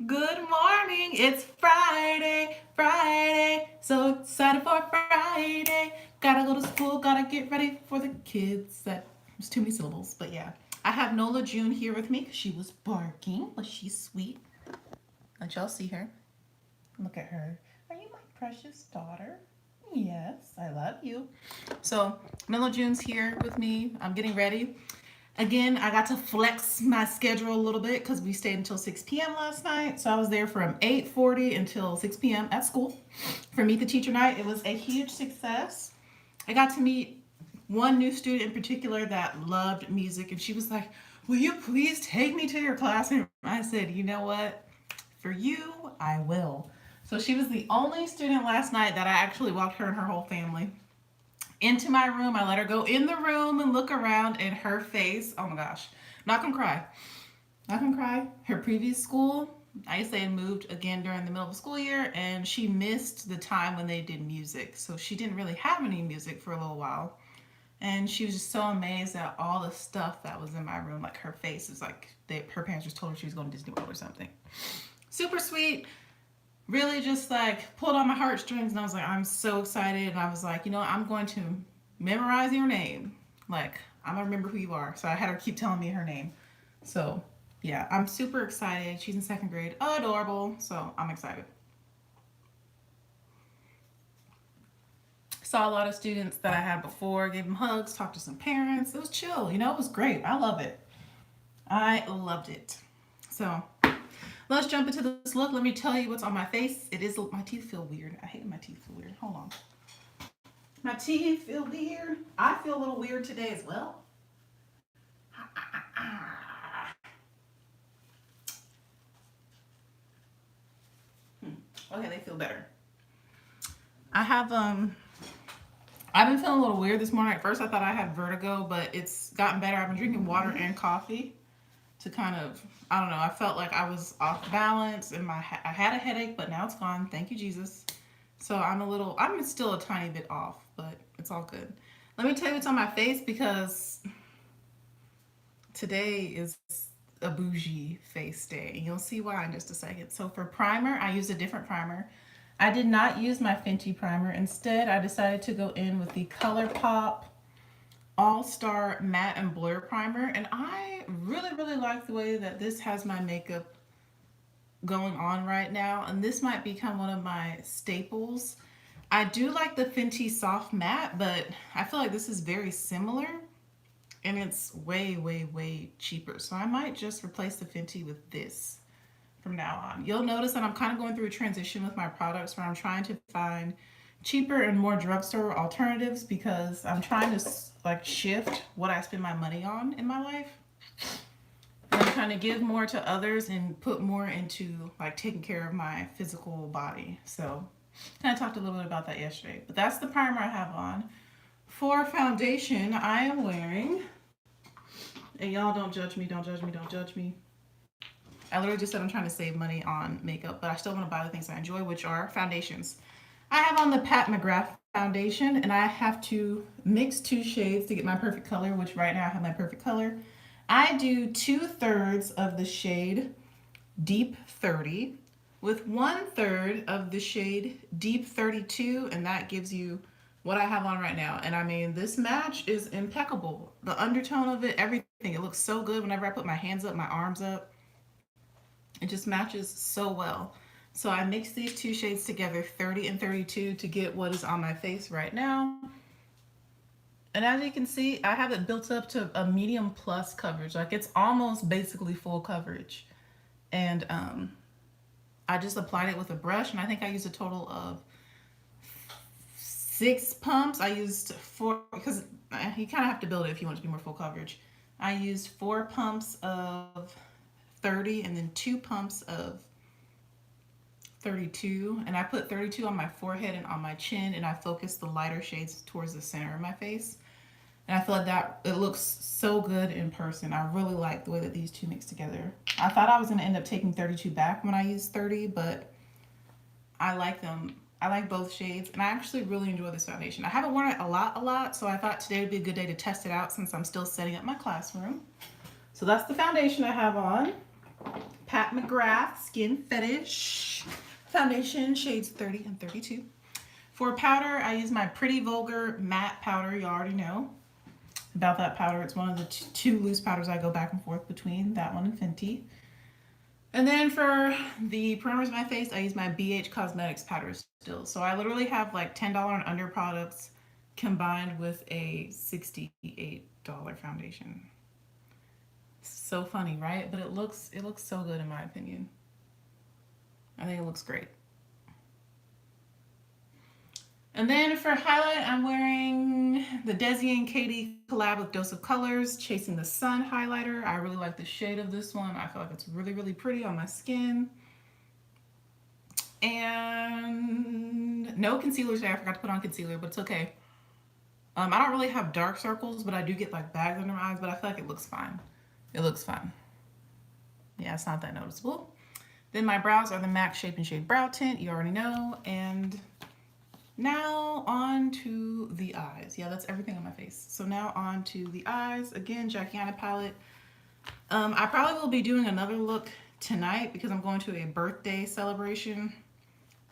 Good morning. It's Friday, Friday. So excited for Friday. Gotta go to school, gotta get ready for the kids. That was too many syllables, but yeah. I have Nola June here with me because she was barking, but she's sweet. Let y'all see her. Look at her. Are you my precious daughter? Yes, I love you. So, Nola June's here with me. I'm getting ready. Again, I got to flex my schedule a little bit because we stayed until 6 p.m. last night. So I was there from 8:40 until 6 p.m. at school for Meet the Teacher Night. It was a huge success. I got to meet one new student in particular that loved music, and she was like, "Will you please take me to your classroom?" I said, "You know what? For you, I will." So she was the only student last night that I actually walked her and her whole family into my room. I let her go in the room and look around, and her face, oh my gosh, not gonna cry. Not gonna cry. Her previous school, I used to say, moved again during the middle of the school year, and she missed the time when they did music. So she didn't really have any music for a little while. And she was just so amazed at all the stuff that was in my room. Like her face is like her parents just told her she was going to Disney World or something. Super sweet, really just like pulled on my heartstrings, and I was like, I'm so excited. And I was like, I'm going to memorize your name. Like, I'm gonna remember who you are. So I had her keep telling me her name. So yeah, I'm super excited. She's in second grade. Adorable. So I'm excited. Saw a lot of students that I had before, gave them hugs, talked to some parents. It was chill, it was great. I love it. I loved it. So let's jump into this look. Let me tell you what's on my face. My teeth feel weird. I hate my teeth feel weird. Hold on. My teeth feel weird. I feel a little weird today as well. Okay, they feel better. I have I've been feeling a little weird this morning. At first I thought I had vertigo, but it's gotten better. I've been drinking water and coffee to kind of, I don't know, I felt like I was off balance and I had a headache, but now it's gone. Thank you, Jesus. So I'm still a tiny bit off, but it's all good. Let me tell you what's on my face because today is a bougie face day. You'll see why in just a second. So for primer, I used a different primer. I did not use my Fenty primer. Instead, I decided to go in with the ColourPop All-Star Matte and Blur Primer. And I really, really like the way that this has my makeup going on right now. And this might become one of my staples. I do like the Fenty Soft Matte, but I feel like this is very similar. And it's way, way, way cheaper. So I might just replace the Fenty with this from now on. You'll notice that I'm kind of going through a transition with my products where I'm trying to find cheaper and more drugstore alternatives because I'm trying to like shift what I spend my money on in my life. And I'm trying to give more to others and put more into like taking care of my physical body. So kind of talked a little bit about that yesterday. But that's the primer I have on. For foundation, I am wearing, and y'all don't judge me, don't judge me, don't judge me. I literally just said I'm trying to save money on makeup, but I still want to buy the things I enjoy, which are foundations. I have on the Pat McGrath foundation, and I have to mix two shades to get my perfect color, which right now I have my perfect color. I do 2/3 of the shade Deep 30 with 1/3 of the shade Deep 32, and that gives you what I have on right now. And I mean, this match is impeccable. The undertone of it, everything, it looks so good whenever I put my hands up, my arms up. It just matches so well. So I mixed these two shades together, 30 and 32, to get what is on my face right now. And as you can see, I have it built up to a medium plus coverage. Like it's almost basically full coverage. And I just applied it with a brush, and I think I used a total of 6 pumps. I used 4 because you kind of have to build it if you want it to be more full coverage. I used 4 pumps of 30 and then 2 pumps of 32. And I put 32 on my forehead and on my chin, and I focused the lighter shades towards the center of my face. And I feel like that it looks so good in person. I really like the way that these two mix together. I thought I was going to end up taking 32 back when I used 30, but I like them. I like both shades, and I actually really enjoy this foundation. I haven't worn it a lot, so I thought today would be a good day to test it out since I'm still setting up my classroom. So that's the foundation I have on. Pat McGrath Skin Fetish foundation, shades 30 and 32. For powder, I use my Pretty Vulgar matte powder. You already know about that powder. It's one of the two loose powders I go back and forth between, that one and Fenty. And then for the primers of my face, I use my BH Cosmetics powder still. So I literally have like $10 and under products combined with a $68 foundation. So funny, right? But it looks so good in my opinion. I think it looks great. And then for highlight, I'm wearing the Desi and Katie collab with Dose of Colors Chasing the Sun highlighter. I really like the shade of this one. I feel like it's really, really pretty on my skin. And no concealer today. I forgot to put on concealer, but it's okay. I don't really have dark circles, but I do get like bags under my eyes, but I feel like it looks fine. It looks fine. Yeah, it's not that noticeable. Then my brows are the MAC Shape and Shade Brow Tint. You already know. And now on to the eyes. Yeah, that's everything on my face. So now on to the eyes. Again, Jackiana palette. I probably will be doing another look tonight because I'm going to a birthday celebration.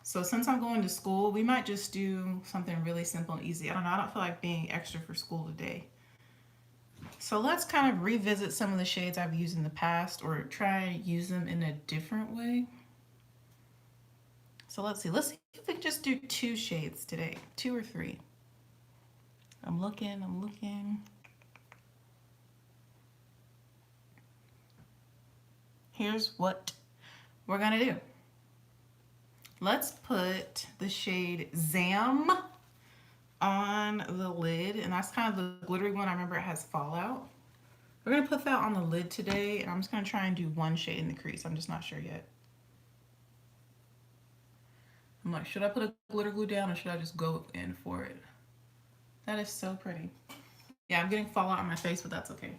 So since I'm going to school, we might just do something really simple and easy. I don't know. I don't feel like being extra for school today. So let's kind of revisit some of the shades I've used in the past or try and use them in a different way. So let's see if we can just do 2 shades today, 2 or 3. I'm looking. Here's what we're gonna do. Let's put the shade Zam on the lid, and that's kind of the glittery one. I remember it has Fallout. We're gonna put that on the lid today, and I'm just gonna try and do 1 shade in the crease. I'm just not sure yet. I'm like, should I put a glitter glue down or should I just go in for it? That is so pretty. Yeah, I'm getting fallout on my face, but that's okay.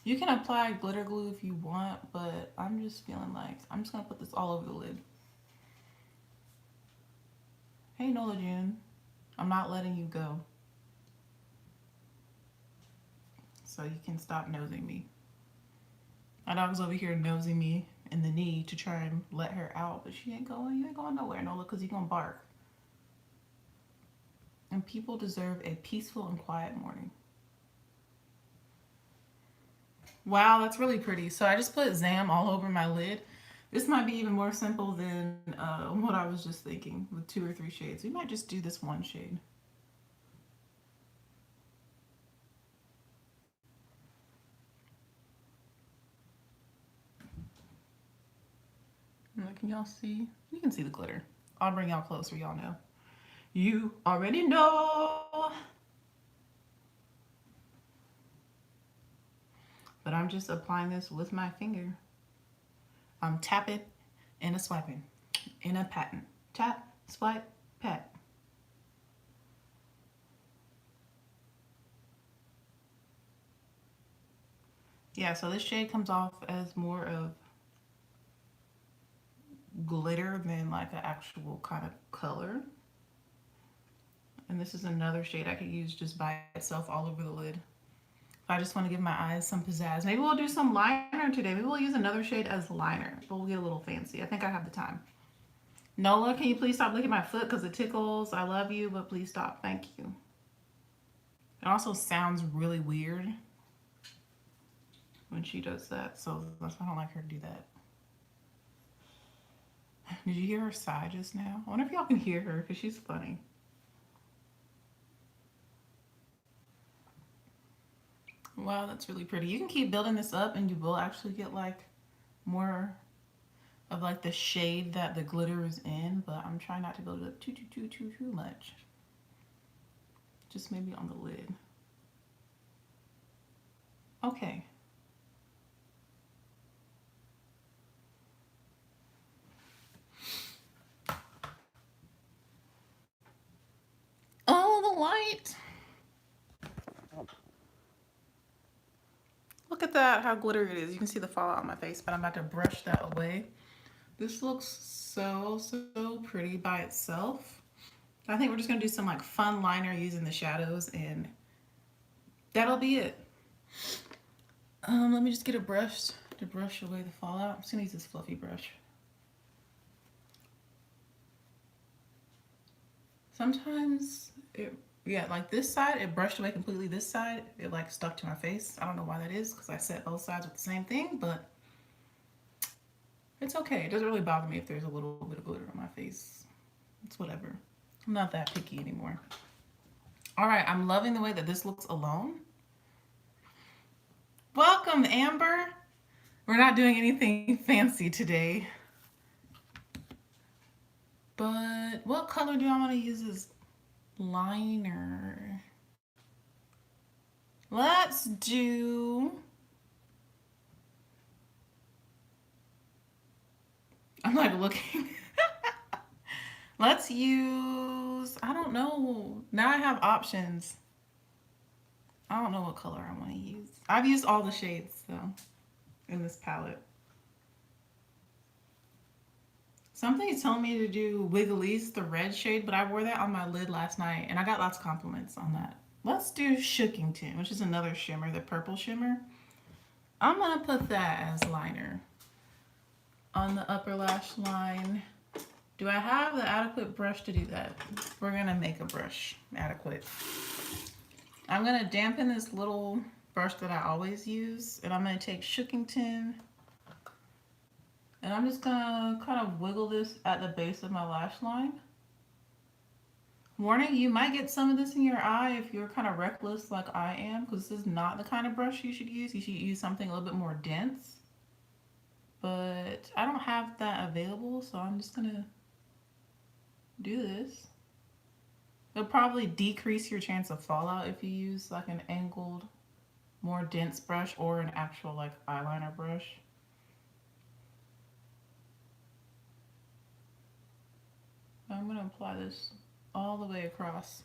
You can apply glitter glue if you want, but I'm just feeling like I'm just gonna put this all over the lid. Hey Nola June, I'm not letting you go. So you can stop nosing me. My dog's over here nosing me in the knee to try and let her out, but she ain't going. You ain't going nowhere, Nola, because you're gonna bark. And people deserve a peaceful and quiet morning. Wow, that's really pretty. So I just put Zam all over my lid. This might be even more simple than what I was just thinking with 2 or 3 shades. We might just do this 1 shade. Can y'all see? You can see the glitter. I'll bring y'all closer, y'all know. You already know. But I'm just applying this with my finger. I'm tapping and a swiping and a patting. Tap, swipe, pat. Yeah, so this shade comes off as more of glitter than like an actual kind of color. And this is another shade I could use just by itself all over the lid. If I just want to give my eyes some pizzazz. Maybe we'll do some liner today. Maybe we'll use another shade as liner. But we'll get a little fancy. I think I have the time. Nola, can you please stop licking my foot because it tickles? I love you, but please stop. Thank you. It also sounds really weird when she does that. So I don't like her to do that. Did you hear her sigh just now? I wonder if y'all can hear her because she's funny. Wow, that's really pretty. You can keep building this up and you will actually get like more of like the shade that the glitter is in, but I'm trying not to build it up too much. Just maybe on the lid. Okay. Oh, the light. Look at that, how glittery it is. You can see the fallout on my face, but I'm about to brush that away. This looks so pretty by itself. I think we're just gonna do some like fun liner using the shadows and that'll be it. Let me just get a brush to brush away the fallout. I'm just gonna use this fluffy brush. Sometimes yeah, like this side, it brushed away completely. This side, it like stuck to my face. I don't know why that is because I set both sides with the same thing, but it's okay. It doesn't really bother me if there's a little bit of glitter on my face. It's whatever. I'm not that picky anymore. All right, I'm loving the way that this looks alone. Welcome, Amber. We're not doing anything fancy today. But what color do I want to use as liner? Let's do... I'm like looking. Let's use... I don't know. Now I have options. I don't know what color I want to use. I've used all the shades, though, in this palette. Something's telling me to do Wigglies, the red shade, but I wore that on my lid last night, and I got lots of compliments on that. Let's do Shookington, which is another shimmer, the purple shimmer. I'm going to put that as liner on the upper lash line. Do I have the adequate brush to do that? We're going to make a brush adequate. I'm going to dampen this little brush that I always use, and I'm going to take Shookington, and I'm just going to kind of wiggle this at the base of my lash line. Warning, you might get some of this in your eye if you're kind of reckless like I am, because this is not the kind of brush you should use. You should use something a little bit more dense. But I don't have that available, so I'm just going to do this. It'll probably decrease your chance of fallout if you use like an angled, more dense brush or an actual like eyeliner brush. I'm going to apply this all the way across.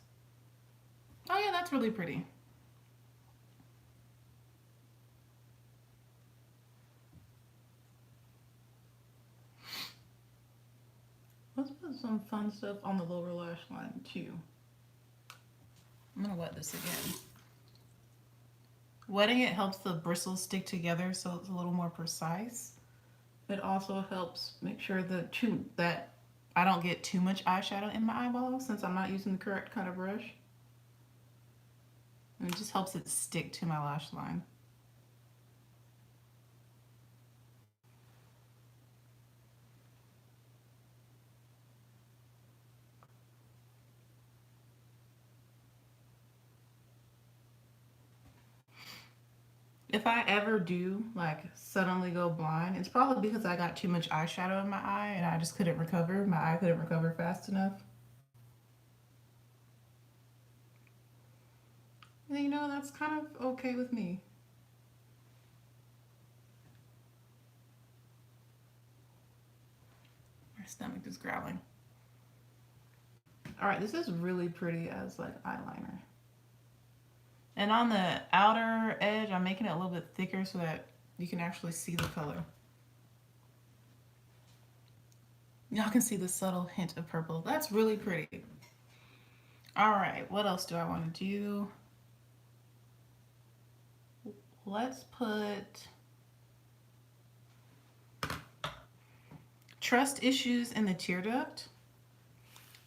Oh yeah, that's really pretty. Let's put some fun stuff on the lower lash line too. I'm going to wet this again. Wetting it helps the bristles stick together so it's a little more precise. It also helps make sure that I don't get too much eyeshadow in my eyeball since I'm not using the correct kind of brush. And it just helps it stick to my lash line. If I ever do like suddenly go blind, it's probably because I got too much eyeshadow in my eye and I just couldn't recover. My eye couldn't recover fast enough. And you know, that's kind of okay with me. My stomach is growling. All right, this is really pretty as like eyeliner. And on the outer edge, I'm making it a little bit thicker so that you can actually see the color. Y'all can see the subtle hint of purple. That's really pretty. All right, what else do I want to do? Let's put Trust Issues in the tear duct.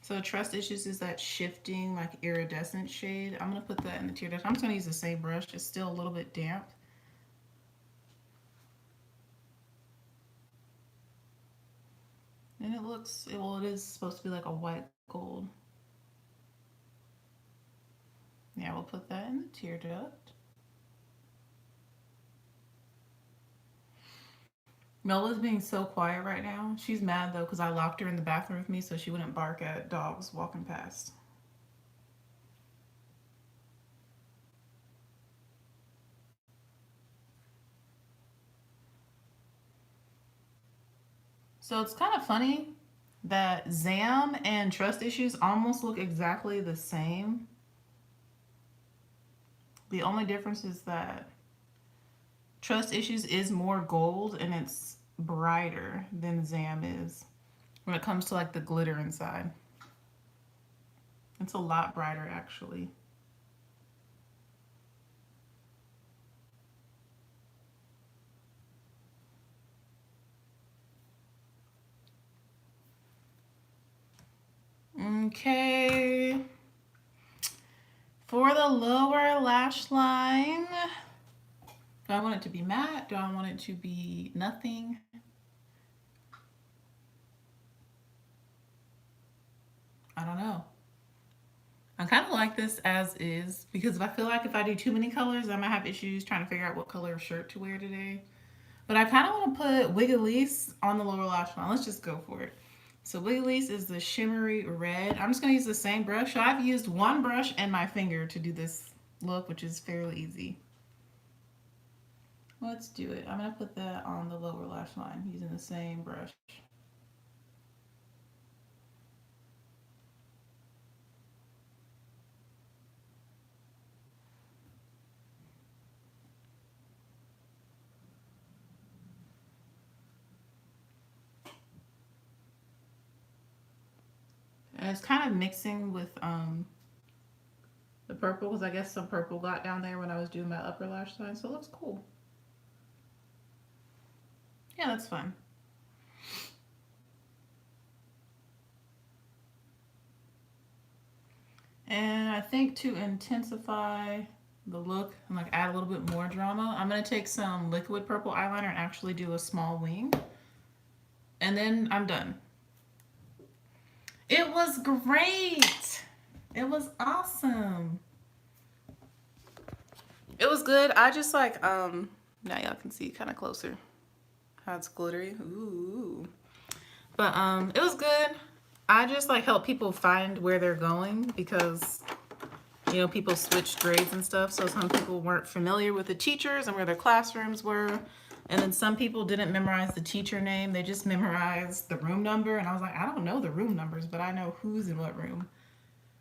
So Trust Issues is that shifting like iridescent shade. I'm going to put that in the tear duct. I'm just going to use the same brush. It's still a little bit damp. And it looks, well, it is supposed to be like a white gold. Yeah, we'll put that in the tear duct. Nola's being so quiet right now. She's mad though because I locked her in the bathroom with me so she wouldn't bark at dogs walking past. So it's kind of funny that Zam and Trust Issues almost look exactly the same. The only difference is that Trust Issues is more gold and it's brighter than Zam is when it comes to like the glitter inside. It's a lot brighter actually. Okay. For the lower lash line, do I want it to be matte? Do I want it to be nothing? I don't know. I kind of like this as is because I feel like if I do too many colors, I might have issues trying to figure out what color of shirt to wear today. But I kind of want to put Wiggly's on the lower lash line. Let's just go for it. So Wiggly's is the shimmery red. I'm just going to use the same brush. So I've used one brush and my finger to do this look, which is fairly easy. Let's do it. I'm going to put that on the lower lash line using the same brush. And it's kind of mixing with the purple because I guess some purple got down there when I was doing my upper lash line, so it looks cool. Yeah, that's fun. And I think to intensify the look and like add a little bit more drama, I'm going to take some liquid purple eyeliner and actually do a small wing. And then I'm done. It was great. It was awesome. It was good. I just like, now y'all can see kind of closer how it's glittery. Ooh. But it was good. I just like help people find where they're going because, you know, people switch grades and stuff. So some people weren't familiar with the teachers and where their classrooms were. And then some people didn't memorize the teacher name. They just memorized the room number. And I was like, I don't know the room numbers, but I know who's in what room.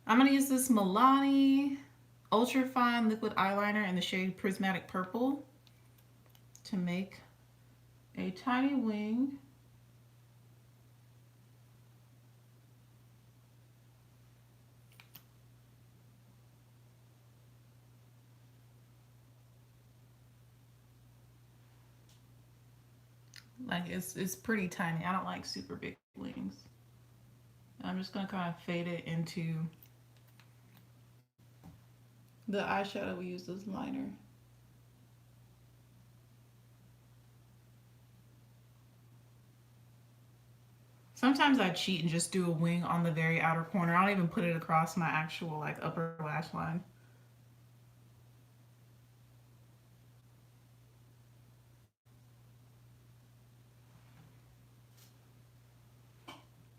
I'm going to use this Milani Ultra Fine Liquid Eyeliner in the shade Prismatic Purple to make a tiny wing. Like it's pretty tiny. I don't like super big wings. I'm just gonna kind of fade it into the eyeshadow we used as liner. Sometimes I cheat and just do a wing on the very outer corner. I don't even put it across my actual like upper lash line.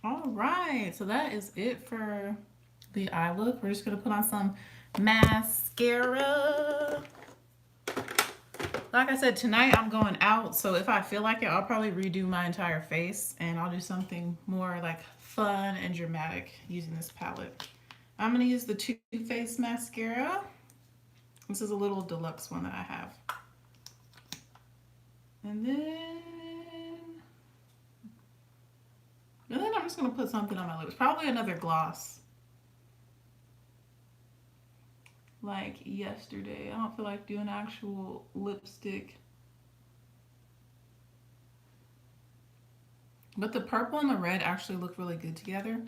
All right, so that is it for the eye look. We're just gonna put on some mascara. Like I said, tonight I'm going out, so if I feel like it, I'll probably redo my entire face and I'll do something more like fun and dramatic using this palette. I'm gonna use the Too Faced mascara. This is a little deluxe one that I have. And then I'm just gonna put something on my lips. Probably another gloss. Like yesterday. I don't feel like doing actual lipstick. But the purple and the red actually look really good together.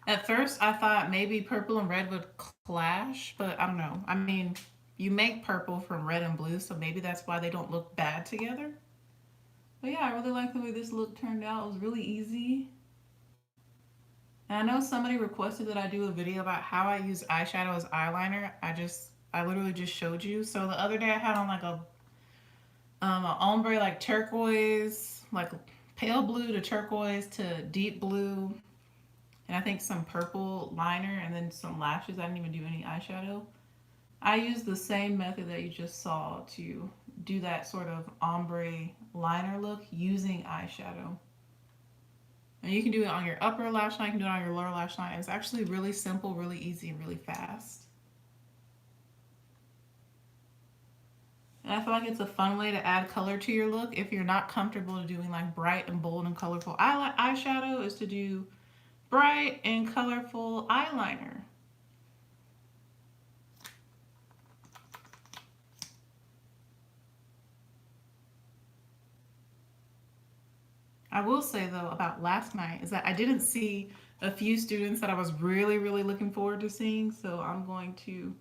At first, I thought maybe purple and red would clash, but I don't know. I mean, you make purple from red and blue, so maybe that's why they don't look bad together. But yeah, I really like the way this look turned out. It was really easy. And I know somebody requested that I do a video about how I use eyeshadow as eyeliner. I literally just showed you. So the other day I had on like a ombre like turquoise, like pale blue to turquoise to deep blue, and I think some purple liner and then some lashes. I didn't even do any eyeshadow. I used the same method that you just saw to do that sort of ombre liner look using eyeshadow. And you can do it on your upper lash line, you can do it on your lower lash line. It's actually really simple, really easy, and really fast. And I feel like it's a fun way to add color to your look. If you're not comfortable doing like bright and bold and colorful eyeshadow, is to do bright and colorful eyeliner. I will say though about last night is that I didn't see a few students that I was really, really looking forward to seeing. So I'm going to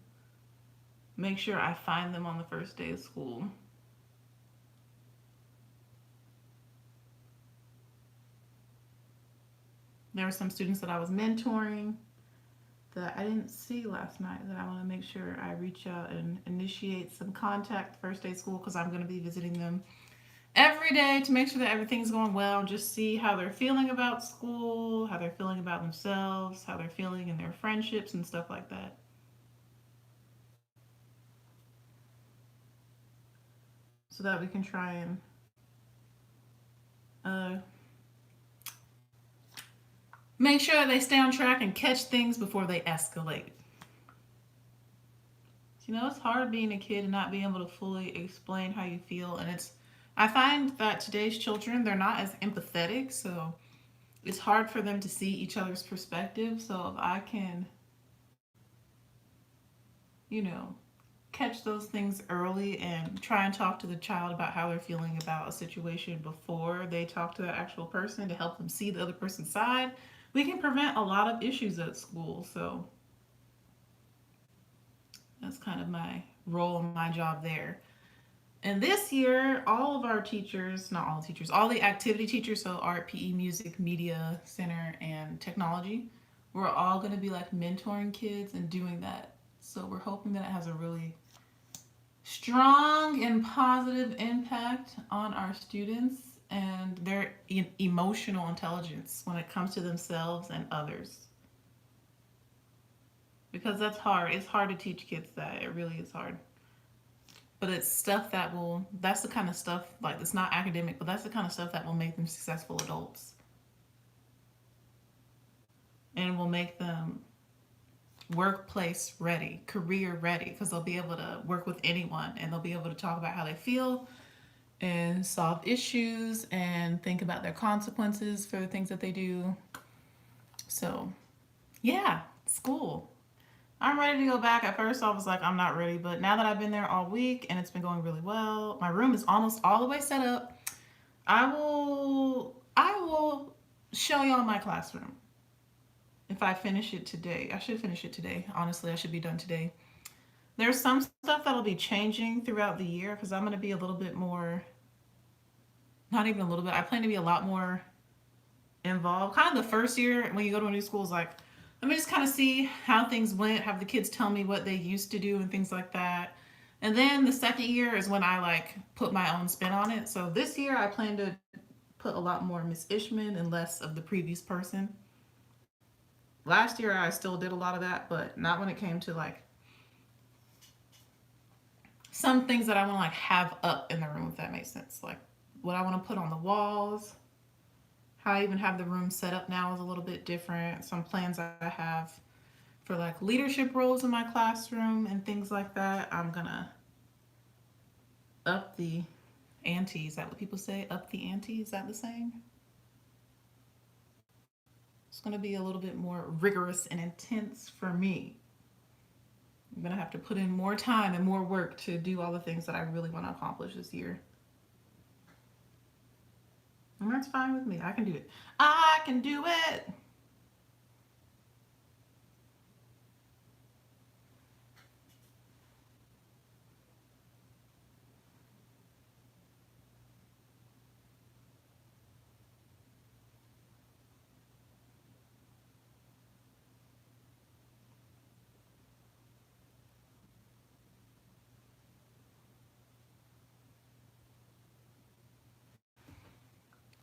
make sure I find them on the first day of school. There were some students that I was mentoring that I didn't see last night that I want to make sure I reach out and initiate some contact first day of school, because I'm going to be visiting them every day to make sure that everything's going well, and just see how they're feeling about school, how they're feeling about themselves, how they're feeling in their friendships and stuff like that. So that we can try and uh, make sure that they stay on track and catch things before they escalate. You know, it's hard being a kid and not being able to fully explain how you feel. And I find that today's children, they're not as empathetic. So it's hard for them to see each other's perspective. So if I can, you know, catch those things early and try and talk to the child about how they're feeling about a situation before they talk to the actual person to help them see the other person's side, we can prevent a lot of issues at school. So that's kind of my role and my job there. And this year, all of our teachers, not all teachers, all the activity teachers, so art, PE, music, media center, and technology, we're all going to be like mentoring kids and doing that. So we're hoping that it has a really strong and positive impact on our students and their emotional intelligence when it comes to themselves and others. Because that's hard. It's hard to teach kids that. It really is hard. But it's stuff that's the kind of stuff, like, it's not academic, but that's the kind of stuff that will make them successful adults and will make them workplace ready, career ready, because they'll be able to work with anyone and they'll be able to talk about how they feel and solve issues and think about their consequences for the things that they do. So, yeah, school. I'm ready to go back. At first, I was like, I'm not ready, but now that I've been there all week and it's been going really well, my room is almost all the way set up. I will show y'all my classroom if I finish it today. I should finish it today. Honestly, I should be done today. There's some stuff that'll be changing throughout the year because I'm going to be a little bit more, not even a little bit, I plan to be a lot more involved. Kind of the first year when you go to a new school is like, let me just kind of see how things went, have the kids tell me what they used to do and things like that. And then the second year is when I like put my own spin on it. So this year I plan to put a lot more Miss Ishman and less of the previous person. Last year I still did a lot of that, but not when it came to like some things that I want to like have up in the room, if that makes sense. Like what I want to put on the walls, how I even have the room set up now is a little bit different. Some plans I have for like leadership roles in my classroom and things like that. I'm gonna up the ante. Is that what people say? Up the ante? Is that the saying? It's gonna be a little bit more rigorous and intense for me. I'm gonna have to put in more time and more work to do all the things that I really want to accomplish this year. And that's fine with me. I can do it. I can do it.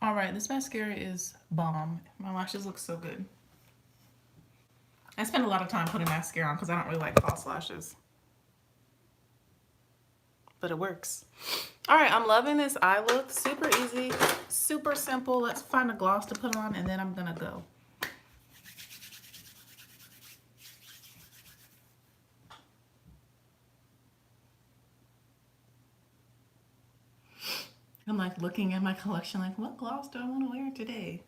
All right, this mascara is bomb. My lashes look so good. I spend a lot of time putting mascara on because I don't really like false lashes. But it works. All right, I'm loving this eye look. Super easy, super simple. Let's find a gloss to put on and then I'm gonna go. I'm like looking at my collection like, what gloss do I want to wear today?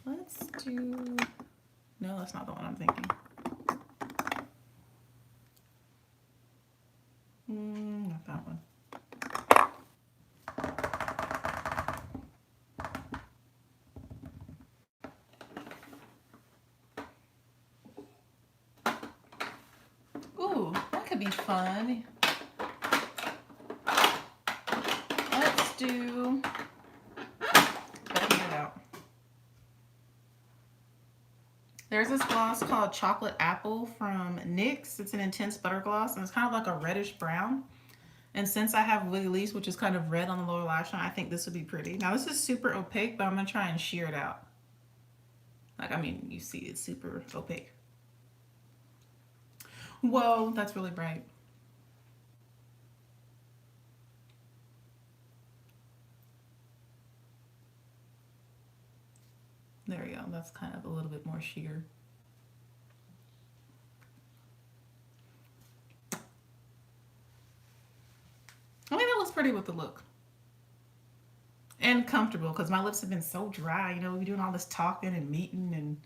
Let's do, no, that's not the one I'm thinking. Not that one. could be fun. Let's do, better get it out. There's this gloss called Chocolate Apple from NYX. It's an intense butter gloss, and it's kind of like a reddish brown. And since I have Willy Lease, which is kind of red on the lower lash line, I think this would be pretty. Now, this is super opaque, but I'm going to try and sheer it out. Like, I mean, you see it's super opaque. Whoa, that's really bright. There we go. That's kind of a little bit more sheer. I think that looks pretty with the look. And comfortable, because my lips have been so dry. You know, we're doing all this talking and meeting, and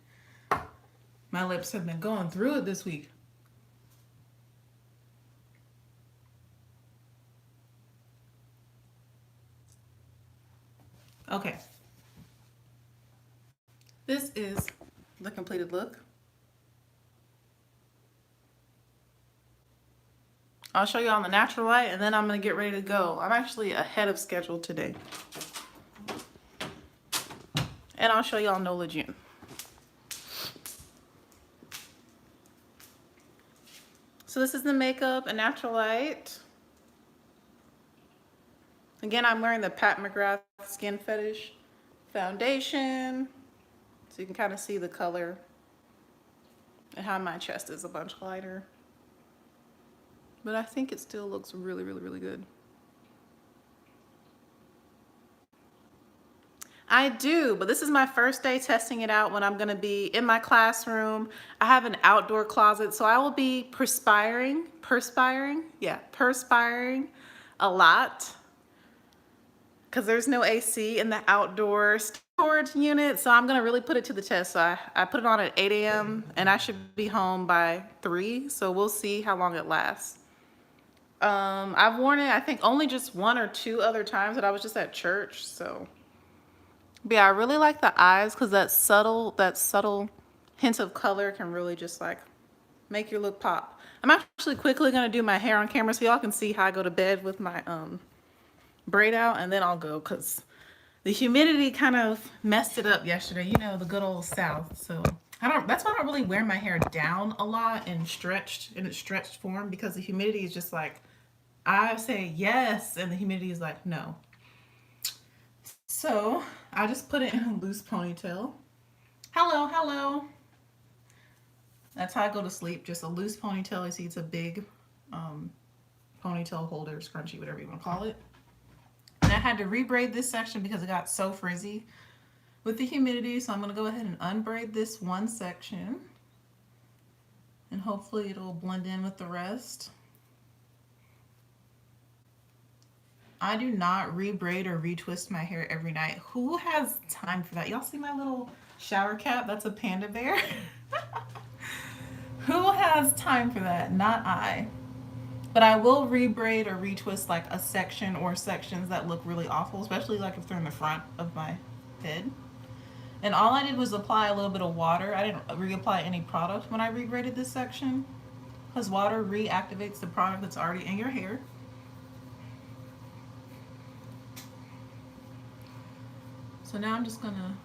my lips have been going through it this week. Okay. This is the completed look. I'll show you on the natural light, and then I'm going to get ready to go. I'm actually ahead of schedule today. And I'll show you on Nola June. So this is the makeup and natural light. Again, I'm wearing the Pat McGrath Skin Fetish foundation. So you can kind of see the color and how my chest is a bunch lighter. But I think it still looks really, really, really good. I do, but this is my first day testing it out when I'm gonna be in my classroom. I have an outdoor closet, so I will be perspiring a lot because there's no AC in the outdoor storage unit, so I'm gonna really put it to the test. So I put it on at 8 a.m. and I should be home by 3, so we'll see how long it lasts. I've worn it, I think, only just 1 or 2 other times, but I was just at church, so. But yeah, I really like the eyes because that subtle hint of color can really just like make your look pop. I'm actually quickly gonna do my hair on camera so y'all can see how I go to bed with my braid out, and then I'll go because the humidity kind of messed it up yesterday. You know, the good old South. So that's why I don't really wear my hair down a lot and in its stretched form, because the humidity is just like, I say yes and the humidity is like no. So I just put it in a loose ponytail. Hello. That's how I go to sleep, just a loose ponytail. You see it's a big ponytail holder, scrunchie, whatever you want to call it. And I had to rebraid this section because it got so frizzy with the humidity. So I'm going to go ahead and unbraid this one section. And hopefully it'll blend in with the rest. I do not rebraid or retwist my hair every night. Who has time for that? Y'all see my little shower cap? That's a panda bear. Who has time for that? Not I. But I will rebraid or retwist like a section or sections that look really awful, especially like if they're in the front of my head. And all I did was apply a little bit of water. I didn't reapply any product when I rebraided this section, because water reactivates the product that's already in your hair. So now I'm just gonna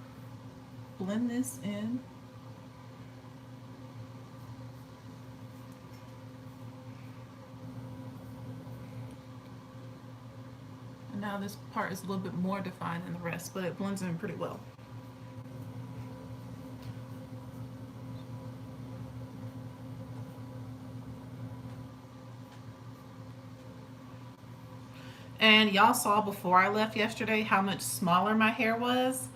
blend this in. And now this part is a little bit more defined than the rest, but it blends in pretty well. And y'all saw before I left yesterday how much smaller my hair was.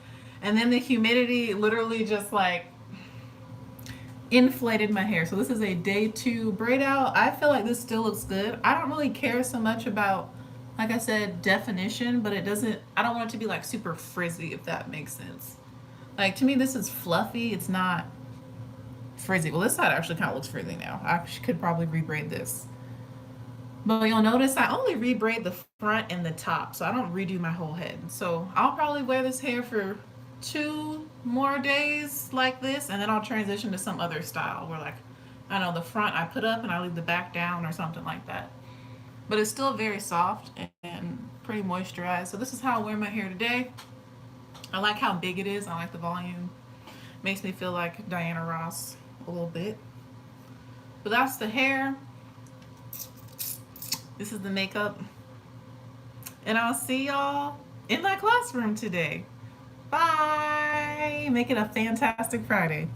And then the humidity literally just like inflated my hair. So this is a day 2 braid out. I feel like this still looks good. I don't really care so much about, like I said, definition, but I don't want it to be like super frizzy, if that makes sense. Like to me, this is fluffy. It's not frizzy. Well, this side actually kind of looks frizzy now. I could probably rebraid this. But you'll notice I only rebraid the front and the top, so I don't redo my whole head. So I'll probably wear this hair for 2 more days like this, and then I'll transition to some other style where like I know the front I put up and I leave the back down or something like that. But it's still very soft and pretty moisturized. So this is how I wear my hair today. I like how big it is. I like the volume. Makes me feel like Diana Ross a little bit. But that's the hair. This is the makeup. And I'll see y'all in my classroom today. Bye. Make it a fantastic Friday.